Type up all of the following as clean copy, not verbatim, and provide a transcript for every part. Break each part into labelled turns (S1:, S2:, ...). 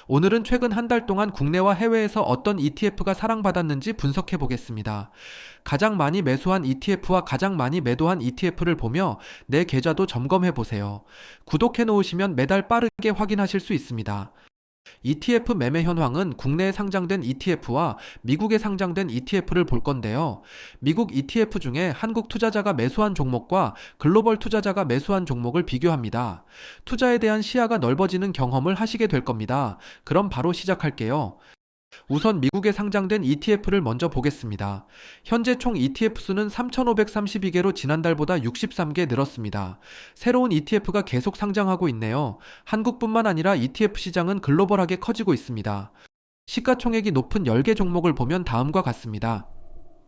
S1: 오늘은 최근 한 달 동안 국내와 해외에서 어떤 ETF가 사랑받았는지 분석해 보겠습니다. 가장 많이 매수한 ETF와 가장 많이 매도한 ETF를 보며 내 계좌도 점검해 보세요. 구독해 놓으시면 매달 빠르게 확인하실 수 있습니다. ETF 매매 현황은 국내에 상장된 ETF와 미국에 상장된 ETF를 볼 건데요. 미국 ETF 중에 한국 투자자가 매수한 종목과 글로벌 투자자가 매수한 종목을 비교합니다. 투자에 대한 시야가 넓어지는 경험을 하시게 될 겁니다. 그럼 바로 시작할게요. 우선 미국에 상장된 ETF를 먼저 보겠습니다. 현재 총 ETF 수는 3,532개로 지난달보다 63개 늘었습니다. 새로운 ETF가 계속 상장하고 있네요. 한국뿐만 아니라 ETF 시장은 글로벌하게 커지고 있습니다. 시가총액이 높은 10개 종목을 보면 다음과 같습니다.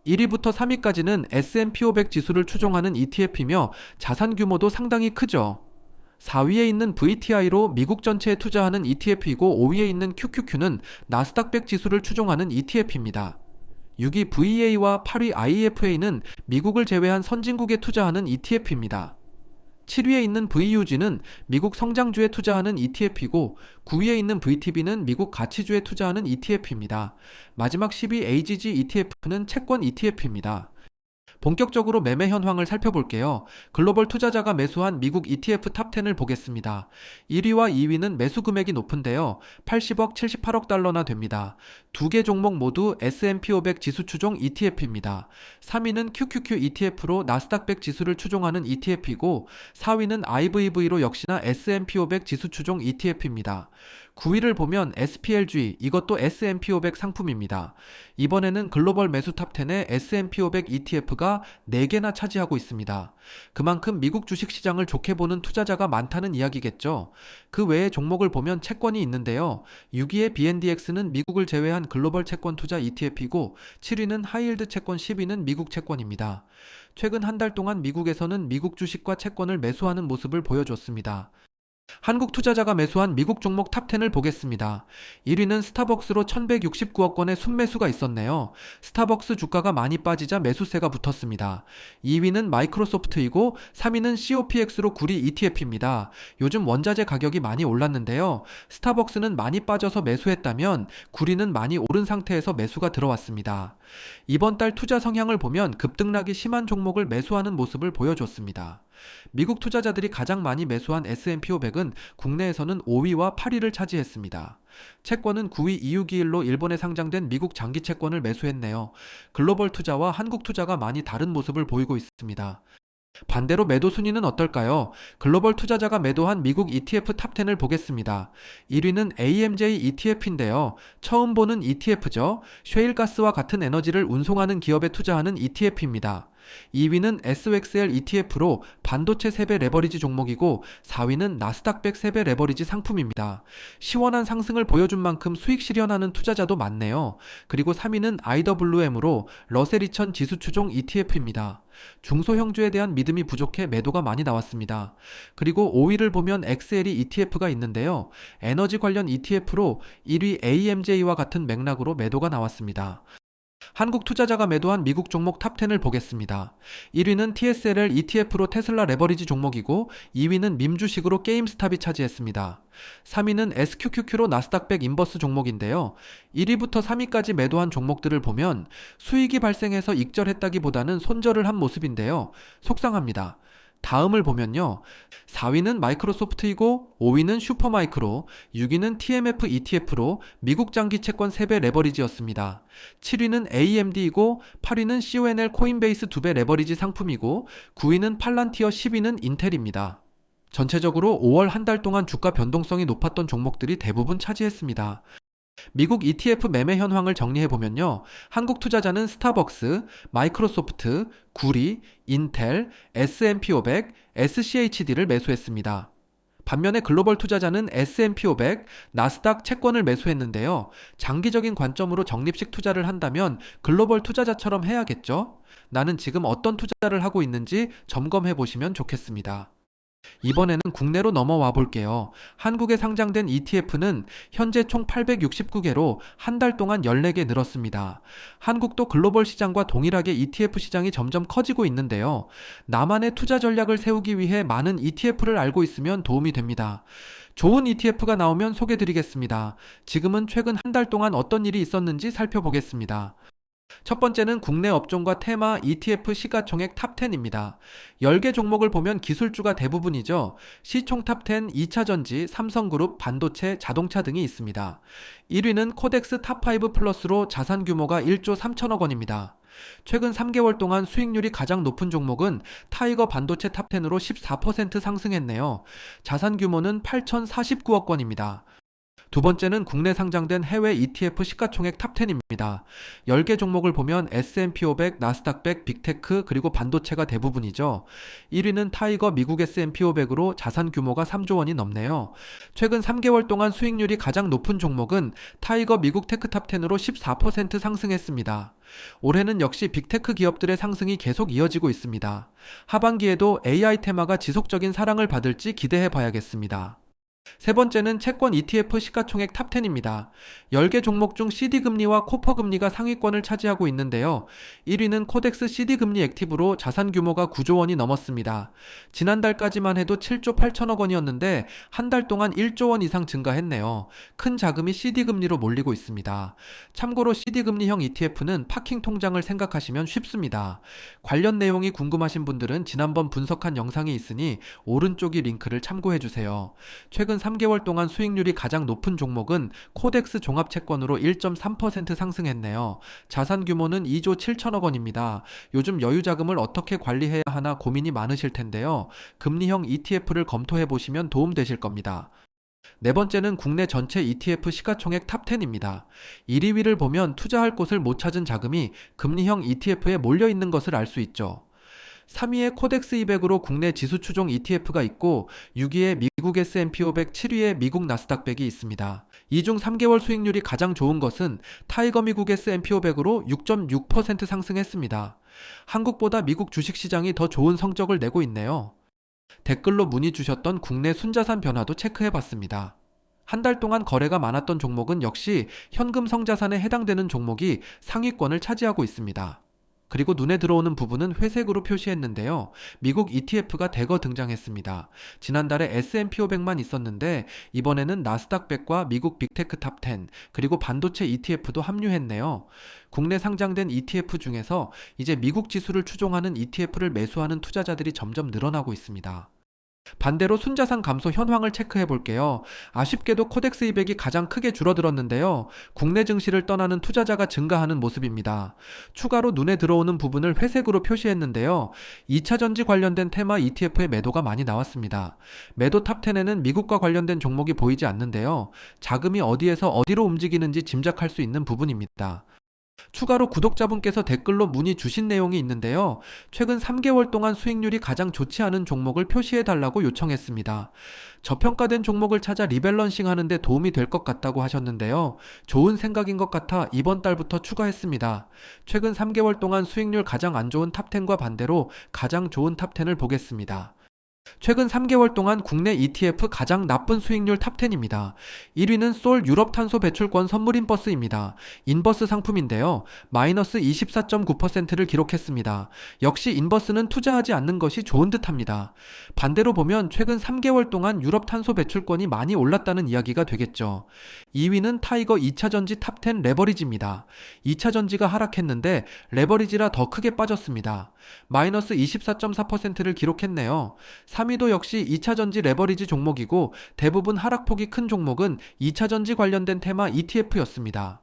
S1: 1위부터 3위까지는 S&P 500 지수를 추종하는 ETF이며 자산 규모도 상당히 크죠. 4위에 있는 VTI로 미국 전체에 투자하는 ETF이고 5위에 있는 QQQ는 나스닥 100 지수를 추종하는 ETF입니다. 6위 VEA와 8위 IEFA는 미국을 제외한 선진국에 투자하는 ETF입니다. 7위에 있는 VUG는 미국 성장주에 투자하는 ETF이고 9위에 있는 VTB는 미국 가치주에 투자하는 ETF입니다. 마지막 10위 AGG ETF는 채권 ETF입니다. 본격적으로 매매 현황을 살펴볼게요. 글로벌 투자자가 매수한 미국 ETF 탑10을 보겠습니다. 1위와 2위는 매수 금액이 높은데요. 80억, 78억 달러나 됩니다. 두 개 종목 모두 S&P 500 지수 추종 ETF입니다. 3위는 QQQ ETF로 나스닥 100 지수를 추종하는 ETF이고 4위는 IVV로 역시나 S&P 500 지수 추종 ETF입니다. 9위를 보면 SPLG, 이것도 S&P 500 상품입니다. 이번에는 글로벌 매수 탑10에 S&P 500 ETF가 4개나 차지하고 있습니다. 그만큼 미국 주식시장을 좋게 보는 투자자가 많다는 이야기겠죠. 그 외에 종목을 보면 채권이 있는데요. 6위의 BNDX는 미국을 제외한 글로벌 채권 투자 ETF이고 7위는 하이힐드 채권, 10위는 미국 채권입니다. 최근 한 달 동안 미국에서는 미국 주식과 채권을 매수하는 모습을 보여줬습니다. 한국 투자자가 매수한 미국 종목 탑10을 보겠습니다. 1위는 스타벅스로 1169억 원의 순매수가 있었네요. 스타벅스 주가가 많이 빠지자 매수세가 붙었습니다. 2위는 마이크로소프트이고 3위는 COPX로 구리 ETF입니다. 요즘 원자재 가격이 많이 올랐는데요. 스타벅스는 많이 빠져서 매수했다면 구리는 많이 오른 상태에서 매수가 들어왔습니다. 이번 달 투자 성향을 보면 급등락이 심한 종목을 매수하는 모습을 보여줬습니다. 미국 투자자들이 가장 많이 매수한 S&P 500은 국내에서는 5위와 8위를 차지했습니다. 채권은 9위 이유기일로 일본에 상장된 미국 장기 채권을 매수했네요. 글로벌 투자와 한국 투자가 많이 다른 모습을 보이고 있습니다. 반대로 매도 순위는 어떨까요? 글로벌 투자자가 매도한 미국 ETF 탑10을 보겠습니다. 1위는 AMJ ETF인데요. 처음 보는 ETF죠. 셰일가스와 같은 에너지를 운송하는 기업에 투자하는 ETF입니다. 2위는 SOXL ETF로 반도체 세배 레버리지 종목이고 4위는 나스닥 100 세배 레버리지 상품입니다. 시원한 상승을 보여준 만큼 수익 실현하는 투자자도 많네요. 그리고 3위는 IWM으로 러셀 2000 지수 추종 ETF입니다. 중소형주에 대한 믿음이 부족해 매도가 많이 나왔습니다. 그리고 5위를 보면 XLE ETF가 있는데요. 에너지 관련 ETF로 1위 AMJ와 같은 맥락으로 매도가 나왔습니다. 한국 투자자가 매도한 미국 종목 탑10을 보겠습니다. 1위는 TSLL ETF로 테슬라 레버리지 종목이고 2위는 밈주식으로 게임스탑이 차지했습니다. 3위는 SQQQ로 나스닥 100 인버스 종목인데요. 1위부터 3위까지 매도한 종목들을 보면 수익이 발생해서 익절했다기보다는 손절을 한 모습인데요. 속상합니다. 다음을 보면요. 4위는 마이크로소프트이고 5위는 슈퍼마이크로, 6위는 TMF ETF로 미국 장기 채권 3배 레버리지였습니다. 7위는 AMD이고 8위는 CONL 코인베이스 2배 레버리지 상품이고 9위는 팔란티어, 10위는 인텔입니다. 전체적으로 5월 한 달 동안 주가 변동성이 높았던 종목들이 대부분 차지했습니다. 미국 ETF 매매 현황을 정리해보면요. 한국 투자자는 스타벅스, 마이크로소프트, 구리, 인텔, S&P 500, SCHD를 매수했습니다. 반면에 글로벌 투자자는 S&P 500, 나스닥 채권을 매수했는데요. 장기적인 관점으로 적립식 투자를 한다면 글로벌 투자자처럼 해야겠죠? 나는 지금 어떤 투자를 하고 있는지 점검해보시면 좋겠습니다. 이번에는 국내로 넘어와 볼게요. 한국에 상장된 ETF는 현재 총 869개로 한 달 동안 14개 늘었습니다. 한국도 글로벌 시장과 동일하게 ETF 시장이 점점 커지고 있는데요. 나만의 투자 전략을 세우기 위해 많은 ETF를 알고 있으면 도움이 됩니다. 좋은 ETF가 나오면 소개드리겠습니다. 지금은 최근 한 달 동안 어떤 일이 있었는지 살펴보겠습니다. 첫 번째는 국내 업종과 테마 ETF 시가총액 탑10입니다. 10개 종목을 보면 기술주가 대부분이죠. 시총 탑10 2차전지, 삼성그룹, 반도체, 자동차 등이 있습니다. 1위는 코덱스 탑5 플러스로 자산 규모가 1조 3천억 원입니다. 최근 3개월 동안 수익률이 가장 높은 종목은 타이거 반도체 탑10으로 14% 상승했네요. 자산 규모는 8,049억 원입니다. 두 번째는 국내 상장된 해외 ETF 시가총액 탑10입니다. 10개 종목을 보면 S&P 500, 나스닥 100, 빅테크, 그리고 반도체가 대부분이죠. 1위는 타이거 미국 S&P 500으로 자산 규모가 3조 원이 넘네요. 최근 3개월 동안 수익률이 가장 높은 종목은 타이거 미국 테크 탑10으로 14% 상승했습니다. 올해는 역시 빅테크 기업들의 상승이 계속 이어지고 있습니다. 하반기에도 AI 테마가 지속적인 사랑을 받을지 기대해 봐야겠습니다. 세 번째는 채권 ETF 시가총액 탑10입니다. 10개 종목 중 CD금리와 코퍼금리가 상위권을 차지하고 있는데요. 1위는 코덱스 CD금리 액티브로 자산 규모가 9조 원이 넘었습니다. 지난달까지만 해도 7조 8천억 원이었는데 한 달 동안 1조 원 이상 증가했네요. 큰 자금이 CD금리로 몰리고 있습니다. 참고로 CD금리형 ETF는 파킹 통장을 생각하시면 쉽습니다. 관련 내용이 궁금하신 분들은 지난번 분석한 영상이 있으니 오른쪽이 링크를 참고해주세요. 최근 3개월 동안 수익률이 가장 높은 종목은 코덱스 종합채권으로 1.3% 상승했네요. 자산 규모는 2조 7천억 원입니다. 요즘 여유 자금을 어떻게 관리해야 하나 고민이 많으실 텐데요. 금리형 ETF를 검토해 보시면 도움 되실 겁니다. 네 번째는 국내 전체 ETF 시가총액 탑10입니다. 1, 2위를 보면 투자할 곳을 못 찾은 자금이 금리형 ETF에 몰려 있는 것을 알 수 있죠. 3위에 코덱스 200으로 국내 지수 추종 ETF가 있고 6위에 미국 S&P 500, 7위에 미국 나스닥 100이 있습니다. 이 중 3개월 수익률이 가장 좋은 것은 타이거 미국 S&P 500으로 6.6% 상승했습니다. 한국보다 미국 주식시장이 더 좋은 성적을 내고 있네요. 댓글로 문의 주셨던 국내 순자산 변화도 체크해봤습니다. 한 달 동안 거래가 많았던 종목은 역시 현금 성자산에 해당되는 종목이 상위권을 차지하고 있습니다. 그리고 눈에 들어오는 부분은 회색으로 표시했는데요. 미국 ETF가 대거 등장했습니다. 지난달에 S&P 500만 있었는데 이번에는 나스닥 100과 미국 빅테크 탑10 그리고 반도체 ETF도 합류했네요. 국내 상장된 ETF 중에서 이제 미국 지수를 추종하는 ETF를 매수하는 투자자들이 점점 늘어나고 있습니다. 반대로 순자산 감소 현황을 체크해 볼게요. 아쉽게도 코덱스 200이 가장 크게 줄어들었는데요. 국내 증시를 떠나는 투자자가 증가하는 모습입니다. 추가로 눈에 들어오는 부분을 회색으로 표시했는데요. 2차전지 관련된 테마 ETF의 매도가 많이 나왔습니다. 매도 탑10에는 미국과 관련된 종목이 보이지 않는데요. 자금이 어디에서 어디로 움직이는지 짐작할 수 있는 부분입니다. 추가로 구독자분께서 댓글로 문의 주신 내용이 있는데요. 최근 3개월 동안 수익률이 가장 좋지 않은 종목을 표시해달라고 요청했습니다. 저평가된 종목을 찾아 리밸런싱 하는데 도움이 될 것 같다고 하셨는데요. 좋은 생각인 것 같아 이번 달부터 추가했습니다. 최근 3개월 동안 수익률 가장 안 좋은 탑10과 반대로 가장 좋은 탑10을 보겠습니다. 최근 3개월 동안 국내 ETF 가장 나쁜 수익률 탑10입니다. 1위는 솔 유럽 탄소 배출권 선물 인버스입니다. 인버스 상품인데요. 마이너스 24.9%를 기록했습니다. 역시 인버스는 투자하지 않는 것이 좋은 듯합니다. 반대로 보면 최근 3개월 동안 유럽 탄소 배출권이 많이 올랐다는 이야기가 되겠죠. 2위는 타이거 2차전지 탑10 레버리지입니다. 2차전지가 하락했는데 레버리지라 더 크게 빠졌습니다. 마이너스 24.4%를 기록했네요. 3위도 역시 2차전지 레버리지 종목이고 대부분 하락폭이 큰 종목은 2차전지 관련된 테마 ETF였습니다.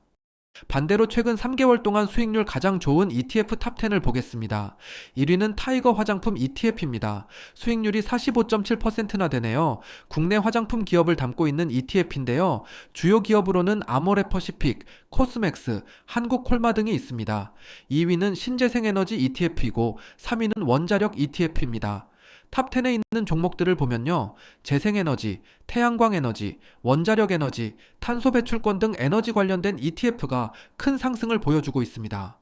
S1: 반대로 최근 3개월 동안 수익률 가장 좋은 ETF 탑10을 보겠습니다. 1위는 타이거 화장품 ETF입니다. 수익률이 45.7%나 되네요. 국내 화장품 기업을 담고 있는 ETF인데요. 주요 기업으로는 아모레퍼시픽, 코스맥스, 한국콜마 등이 있습니다. 2위는 신재생에너지 ETF이고 3위는 원자력 ETF입니다. 탑10에 있는 종목들을 보면요. 재생에너지, 태양광에너지, 원자력에너지, 탄소배출권 등 에너지 관련된 ETF가 큰 상승을 보여주고 있습니다.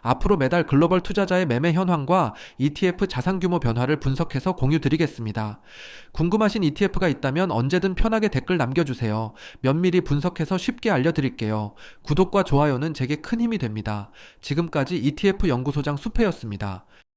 S1: 앞으로 매달 글로벌 투자자의 매매 현황과 ETF 자산 규모 변화를 분석해서 공유 드리겠습니다. 궁금하신 ETF가 있다면 언제든 편하게 댓글 남겨주세요. 면밀히 분석해서 쉽게 알려드릴게요. 구독과 좋아요는 제게 큰 힘이 됩니다. 지금까지 ETF 연구소장 수페였습니다.